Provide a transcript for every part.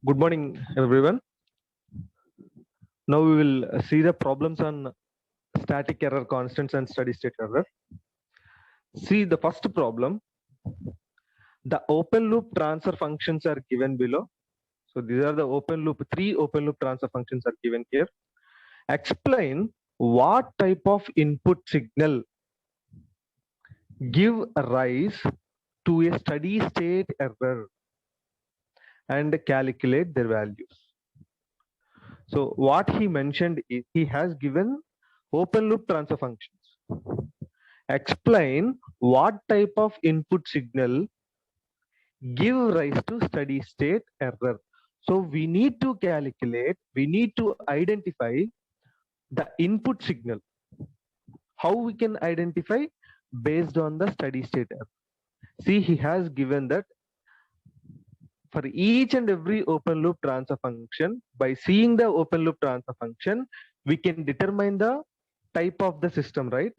Good morning, everyone. Now we will see the problems on static error constants and steady state error. See the first problem. The open loop transfer functions are given below. So these are the three open loop transfer functions are given here. Explain what type of input signal give rise to a steady state error and calculate their values. So what he mentioned is he has given open loop transfer functions. Explain what type of input signal give rise to steady state error. So we need to calculate, we need to identify the input signal. How we can identify? Based on the steady state error. See, he has given that for each and every open loop transfer function, by seeing the open loop transfer function, we can determine the type of the system, right?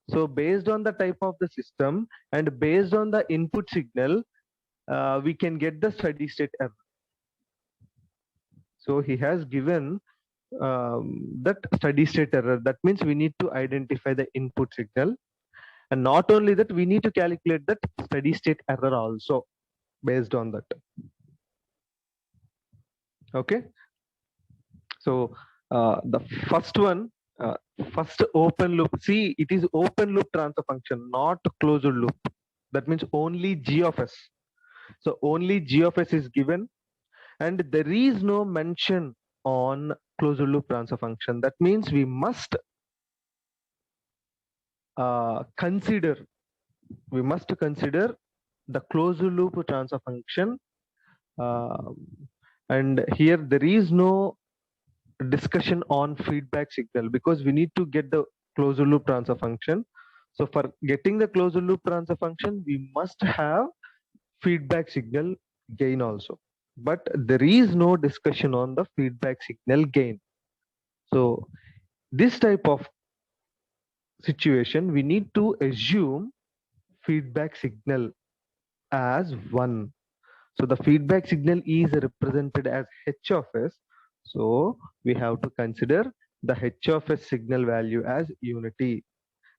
So based on the type of the system and based on the input signal, we can get the steady state error. So he has given that steady state error. That means we need to identify the input signal. And not only that, we need to calculate that steady state error also based on that. Okay. So the first one, first open loop. See, it is open loop transfer function, not closed loop. That means only G of S. So only G of S is given, and there is no mention on closed loop transfer function. That means we must consider the closed loop transfer function, and here there is no discussion on feedback signal because we need to get the closed loop transfer function. So for getting the closed loop transfer function, we must have feedback signal gain also, but there is no discussion on the feedback signal gain. So this type of situation, we need to assume feedback signal as 1. So the feedback signal is represented as H of S. So we have to consider the H of S signal value as unity.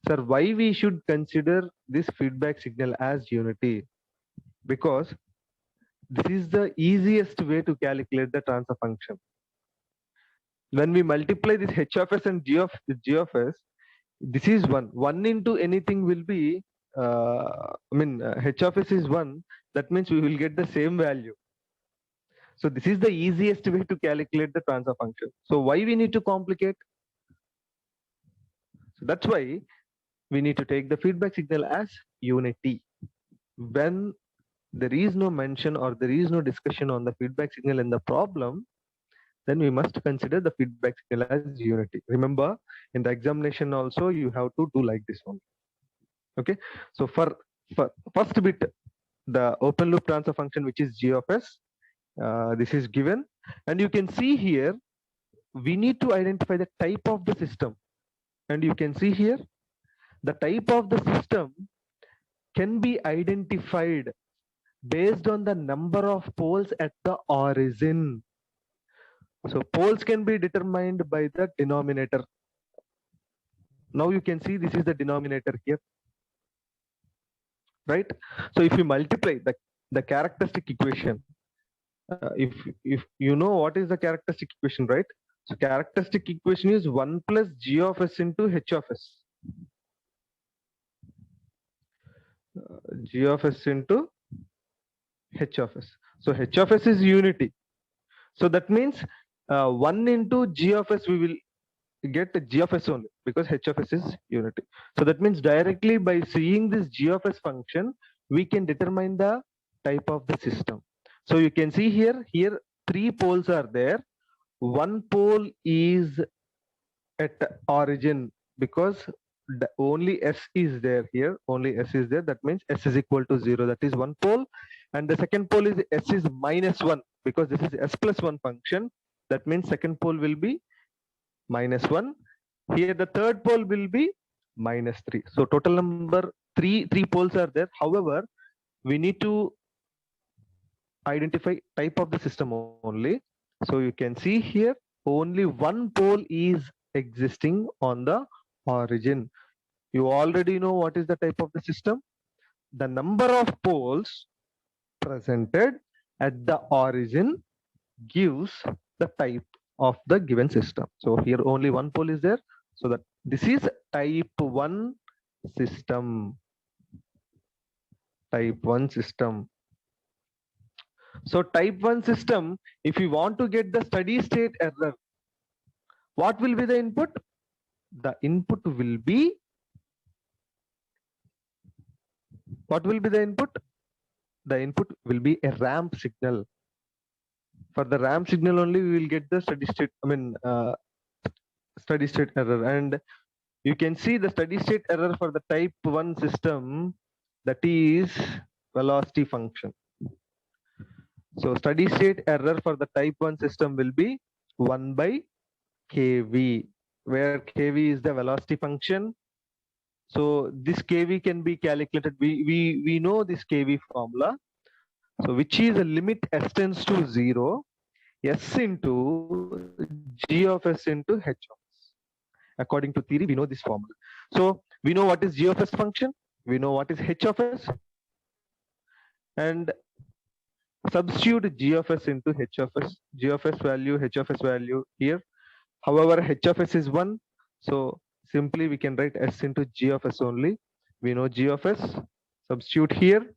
Sir, why we should consider this feedback signal as unity? Because this is the easiest way to calculate the transfer function. When we multiply this H of S and G of S, this is 1. 1 into anything will be, H of S is 1. That means we will get the same value. So this is the easiest way to calculate the transfer function. So why we need to complicate? So that's why we need to take the feedback signal as unity. When there is no mention or there is no discussion on the feedback signal in the problem, then we must consider the feedback signal as unity. Remember, in the examination also, you have to do like this one. Okay. So for first bit, the open loop transfer function, which is G of S, this is given. And you can see here, we need to identify the type of the system. And you can see here, the type of the system can be identified based on the number of poles at the origin. So poles can be determined by the denominator. Now you can see this is the denominator here, right? So if you multiply the characteristic equation, if you know what is the characteristic equation, right? So characteristic equation is 1 plus G of S into H of S. G of S into H of S. So H of S is unity. So that means 1 into G of S, we will get G of S only because H of S is unity. So that means directly by seeing this G of S function, we can determine the type of the system. So you can see here 3 poles are there. 1 pole is at origin because only S is there here. Only S is there. That means S is equal to 0. That is 1 pole. And the second pole is S is minus 1 because this is S plus 1 function. That means second pole will be minus 1. Here the third pole will be minus 3. So total number three poles are there. However, we need to identify type of the system only. So you can see here only one pole is existing on the origin. You already know what is the type of the system. The number of poles presented at the origin gives the type of the given system. So here only one pole is there. So that this is type 1 system. Type 1 system. So type 1 system, if you want to get the steady state error, what will be the input? The input will be, what will be the input? The input will be a ramp signal. For the ramp signal only, we will get the steady state, steady state error. And you can see the steady state error for the type 1 system, that is velocity function. So steady state error for the type 1 system will be 1 by kV, where kV is the velocity function. So this kV can be calculated. We know this kV formula. So which is a limit s tends to 0, s into g of s into h of s. According to theory, we know this formula. So we know what is g of s function. We know what is h of s. And substitute g of s into h of s. G of s value, h of s value here. However, h of s is 1. So simply we can write s into g of s only. We know g of s. Substitute here.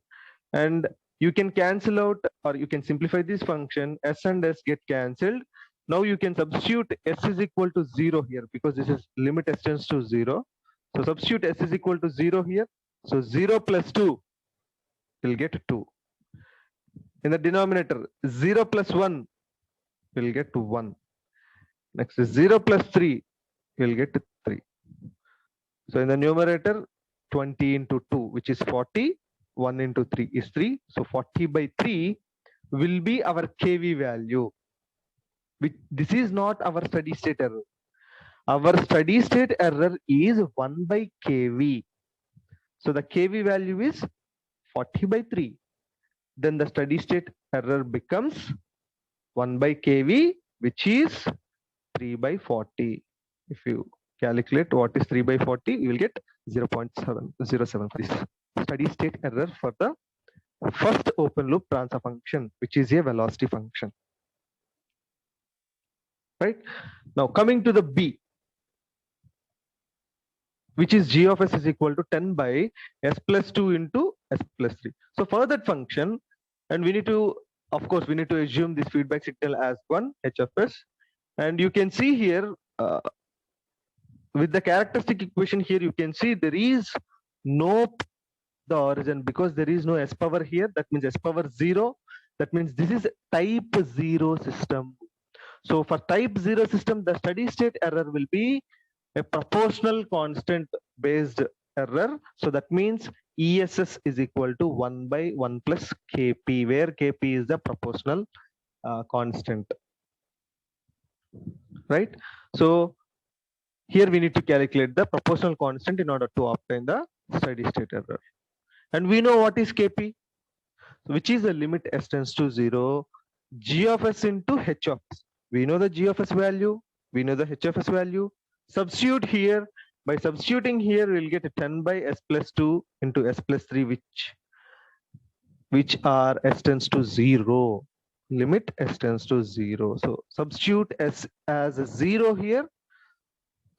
And you can cancel out, or you can simplify this function. S and s get cancelled. Now you can substitute s is equal to 0 here, because this is limit s tends to 0. So substitute s is equal to 0 here. So 0 plus 2 will get 2. In the denominator, 0 plus 1 will get 1. Next is 0 plus 3 will get 3. So in the numerator, 20 into 2, which is 40. 1 into 3 is 3. So 40 by 3 will be our kV value. This is not our steady state error. Our steady state error is 1 by kV. So the kV value is 40 by 3. Then the steady state error becomes 1 by kV, which is 3 by 40. If you calculate what is 3 by 40, you will get 0.707. This steady state error for the first open loop transfer function, which is a velocity function. Right? Now coming to the B, which is g of s is equal to 10 by s plus 2 into s plus 3. So for that function, and we need to, of course, we need to assume this feedback signal as 1 h of s. And you can see here, with the characteristic equation here, you can see there is no the origin, because there is no s power here. That means s power 0. That means this is type 0 system. So for type 0 system, the steady state error will be a proportional constant based error. So that means ESS is equal to 1 by 1 plus Kp, where Kp is the proportional constant. Right? So here we need to calculate the proportional constant in order to obtain the steady state error. And we know what is Kp, which is the limit s tends to 0, g of s into h of s. We know the g of s value, we know the h of s value. Substitute here. By substituting here, we'll get 10 by s plus 2 into s plus 3, which are s tends to 0. Limit s tends to 0. So substitute s as 0 here.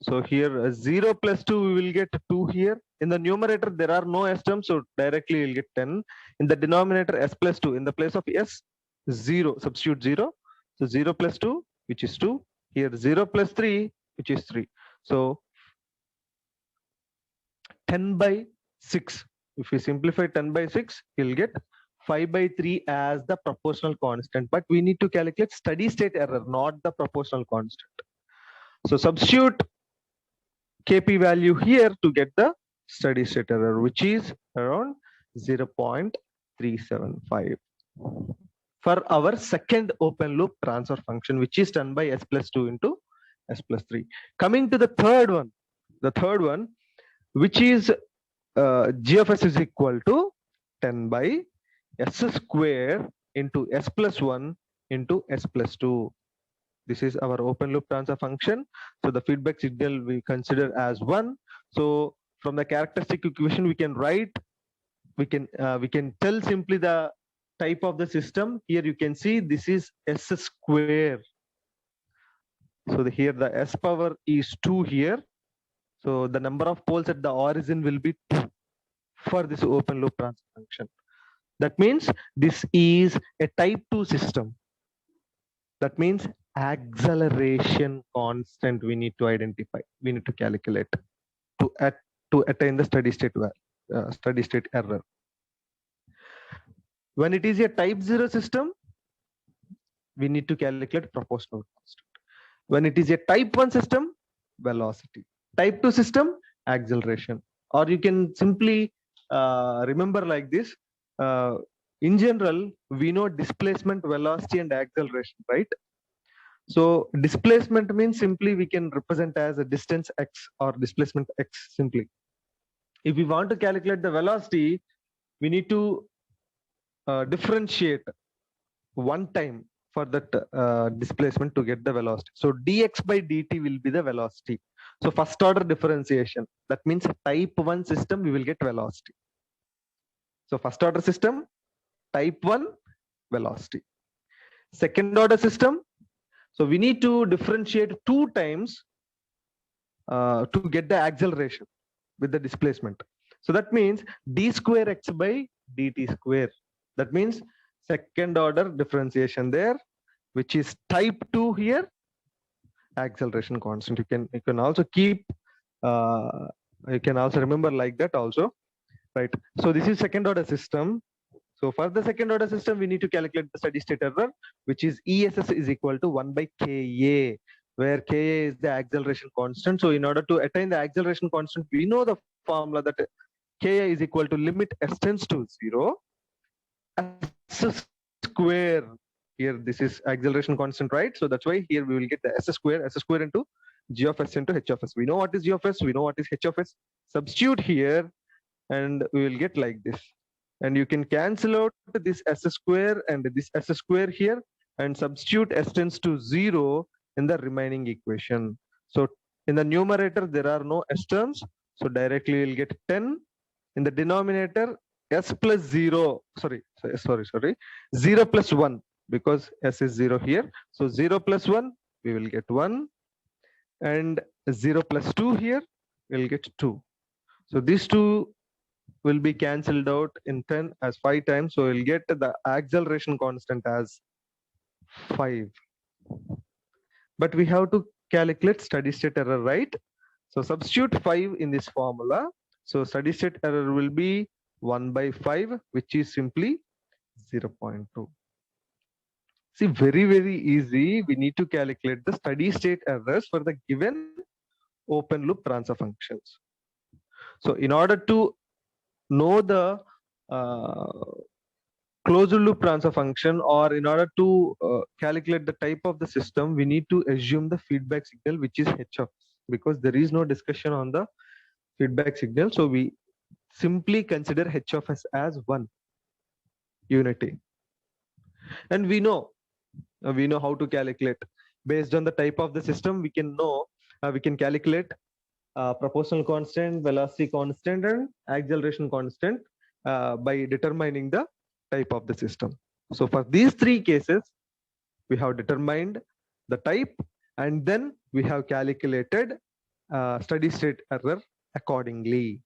So here 0 plus 2, we will get 2 here. In the numerator, there are no s terms, so directly we'll get 10. In the denominator, s plus 2. In the place of s, 0. Substitute 0. So 0 plus 2, which is 2. Here 0 plus 3, which is 3. So 10 by 6. If we simplify 10 by 6, you'll get 5 by 3 as the proportional constant. But we need to calculate steady state error, not the proportional constant. So substitute Kp value here to get the steady state error, which is around 0.375 for our second open loop transfer function, which is 10 by s plus 2 into s plus 3. Coming to the third one, which is g of s is equal to 10 by s square into s plus 1 into s plus 2. This is our open loop transfer function. So the feedback signal we consider as 1. So from the characteristic equation we can tell simply the type of the system. Here you can see this is s square. So here the s power is 2 here. So the number of poles at the origin will be 2 for this open loop transfer function. That means this is a type 2 system. That means acceleration constant we need to identify, we need to calculate to attain the steady state error. When it is a type 0 system, we need to calculate proportional constant. When it is a type 1 system, velocity. Type 2 system, acceleration. Or you can simply remember like this. In general, we know displacement, velocity, and acceleration, right? So displacement means simply we can represent as a distance x or displacement x simply. If we want to calculate the velocity, we need to differentiate one time for that displacement to get the velocity. So dx by dt will be the velocity. So first order differentiation, that means type 1 system we will get velocity. So first order system, type 1, velocity. Second order system, so we need to differentiate 2 times to get the acceleration with the displacement. So that means d square x by dt square. That means second order differentiation there, which is type 2 here, acceleration constant. You can also keep you can also remember like that also, right? So this is second order system. So for the second order system, we need to calculate the steady state error, which is ESS is equal to 1 by Ka, where Ka is the acceleration constant. So in order to attain the acceleration constant, we know the formula that Ka is equal to limit s tends to 0, s square. Here this is acceleration constant, right? So that's why here we will get the s square into g of s into h of s. We know what is g of s, we know what is h of s. Substitute here and we will get like this. And you can cancel out this s square and this s square here and substitute s tends to 0 in the remaining equation. So in the numerator, there are no s terms. So directly we'll get 10. In the denominator, s plus 0, sorry, 0 plus 1, because s is 0 here. So 0 plus 1, we will get 1. And 0 plus 2 here, we'll get 2. So these two will be cancelled out in 10 as 5 times. So we'll get the acceleration constant as 5. But we have to calculate steady state error, right? So substitute 5 in this formula. So steady state error will be 1 by 5, which is simply 0.2. See, very, very easy. We need to calculate the steady state errors for the given open loop transfer functions. So in order to know the closed loop transfer function, or in order to calculate the type of the system, we need to assume the feedback signal, which is h of s, because there is no discussion on the feedback signal. So we simply consider h of s as 1 unity. And we know how to calculate based on the type of the system. We can know we can calculate proportional constant, velocity constant, and acceleration constant by determining the type of the system. So for these 3 cases, we have determined the type, and then we have calculated steady state error accordingly.